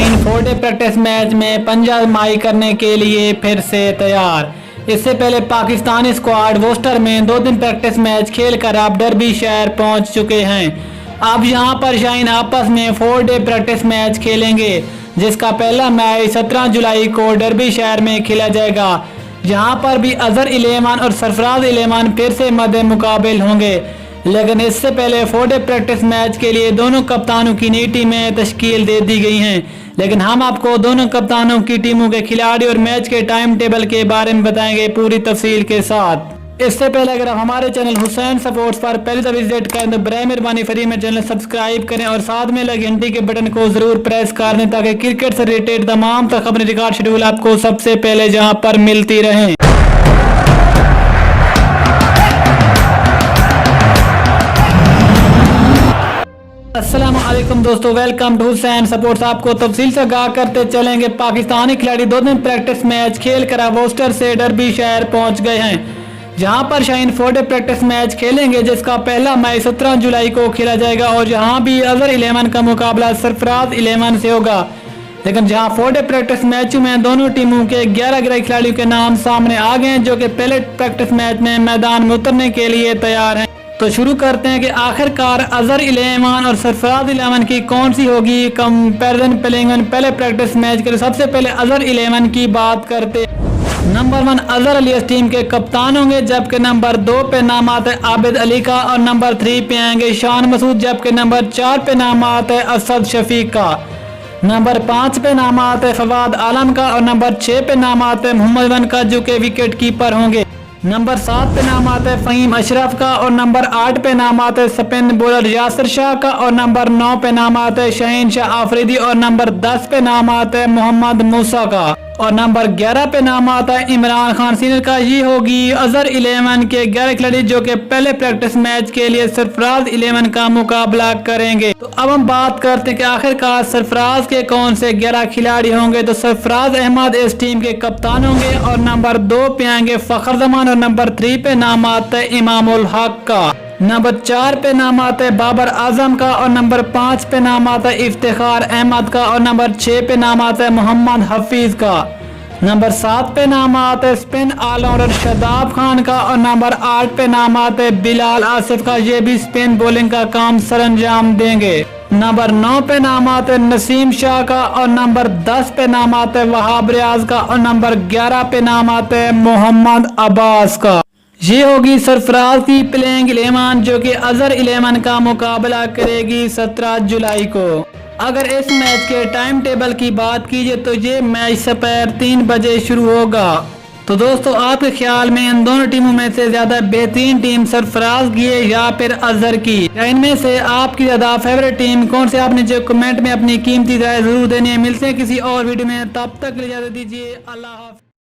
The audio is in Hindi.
शाहीन 4 डे प्रैक्टिस मैच में पंजाब माई करने के लिए फिर से तैयार। इससे पहले पाकिस्तानी स्क्वाड वोस्टर में 2 दिन प्रैक्टिस मैच खेलकर अब डर्बी शहर पहुंच चुके हैं। अब यहां पर शाहीन आपस में 4 डे प्रैक्टिस मैच खेलेंगे, जिसका पहला मैच 17 जुलाई को डर्बी शहर में खेला जाएगा। जहां पर भी अजहर इलेमान और सरफराज इलेमान फिर से मद्दे मुकाबिल होंगे। लेकिन इससे पहले 4 डे प्रैक्टिस मैच के लिए दोनों कप्तानों की नई टीमें तश्कील दे दी गई हैं। लेकिन हम आपको दोनों कप्तानों की टीमों के खिलाड़ी और मैच के टाइम टेबल के बारे में बताएंगे पूरी तफसील के साथ। इससे पहले अगर आप हमारे चैनल हुसैन सपोर्ट्स पर पहले दफा विजिट करें तो बराए मेहरबानी फ्री में चैनल सब्सक्राइब करें और साथ में लगे घंटी के बटन को जरूर प्रेस कर दें ताकि क्रिकेट से रिलेटेड तमाम खबरें रिकॉर्ड शेड्यूल आपको सबसे पहले जहां पर मिलती रहें। अस्सलामुअलैकुम दोस्तों, वेलकम टू हुसैन सपोर्ट्स। आपको तफसील से आगाह करते चलेंगे। पाकिस्तानी खिलाड़ी 2 दिन प्रैक्टिस मैच खेलकर वोस्टर से डर्बी शहर पहुंच गए हैं, जहां पर शाहीन 4 डे प्रैक्टिस मैच खेलेंगे, जिसका पहला मैच 17 जुलाई को खेला जाएगा और जहां भी अजहर इलेमान का मुकाबला सरफराज इलेमान से होगा। लेकिन जहां 4 डे प्रैक्टिस मैच में दोनों टीमों के 11 खिलाड़ियों के नाम सामने आ गए हैं, जो कि पहले प्रैक्टिस मैच में मैदान में उतरने के लिए तैयार हैं। तो शुरू करते हैं कि आखिरकार अजहर इलेमान और सरफराज इलेमान की कौन सी होगी कंपैरिजन प्लेइंग पहले प्रैक्टिस मैच के लिए। सबसे पहले अजहर इलेमान की बात करते। नंबर 1 अजहर अली इस टीम के कप्तान होंगे, जबकि नंबर 2 पे नाम आता है आबिद अली का और नंबर 3 पे आएंगे शान मसूद, जबकि नंबर 4 पे नाम आता है असद शफीक का। नंबर 5 पे नाम आता है फवाद आलम का और नंबर 6 पे नाम आता है मोहम्मद वन का, जो कि विकेट कीपर होंगे। नंबर 7 पे नाम आता है फहीम अशरफ का और नंबर 8 पे नाम आता है स्पिन बॉलर यासिर शाह का और नंबर 9 पे नाम आता है शाहीन शाह आफरीदी और नंबर 10 पे नाम आता है मोहम्मद मूसा का और नंबर 11 पे नाम आता है इमरान खान सीनियर का। ये होगी अजहर इलेमान के 11 खिलाड़ी, जो कि पहले प्रैक्टिस मैच के लिए सरफराज इलेमान का मुकाबला करेंगे। तो अब हम बात करते हैं कि आखिरकार सरफराज के कौन से 11 खिलाड़ी होंगे। तो सरफराज अहमद इस टीम के कप्तान होंगे और नंबर 2 पे आएंगे फखर जमान और नंबर 3 पे नाम आता है इमामुल हक का। नंबर 4 पे नाम आता है बाबर आजम का और नंबर 5 पे नाम आता है इफ्तिखार अहमद का और नंबर 6 पे नाम आता है मोहम्मद हफीज का। नंबर 7 पे नाम आता है स्पिन ऑलराउंडर शादाब खान का और नंबर 8 पे नाम आता है बिलाल आसिफ का। ये भी स्पिन बॉलिंग का काम सरंजाम देंगे। नंबर 9 पे नाम आता है नसीम शाह का और नंबर 10 पे नाम आता है वहाब रियाज का और नंबर 11 पे नाम आता है मोहम्मद अब्बास का। ये होगी सरफराज की प्लेइंग इलेवन, जो कि अजहर इलेमान का मुकाबला करेगी 17 जुलाई को। अगर इस मैच के टाइम टेबल की बात कीजिए तो ये मैच दोपहर 3 बजे शुरू होगा। तो दोस्तों, आपके ख्याल में इन दोनों टीमों में से ज्यादा बेहतरीन टीम सरफराज की है या फिर अजहर की, या इनमें से आपकी ज्यादा फेवरेट टीम कौन सी? आपने जो कमेंट में अपनी कीमती राय जरूर देनी है। मिलते हैं किसी और वीडियो में, तब तक इजाजत दीजिए। अल्लाह हाफ़िज़।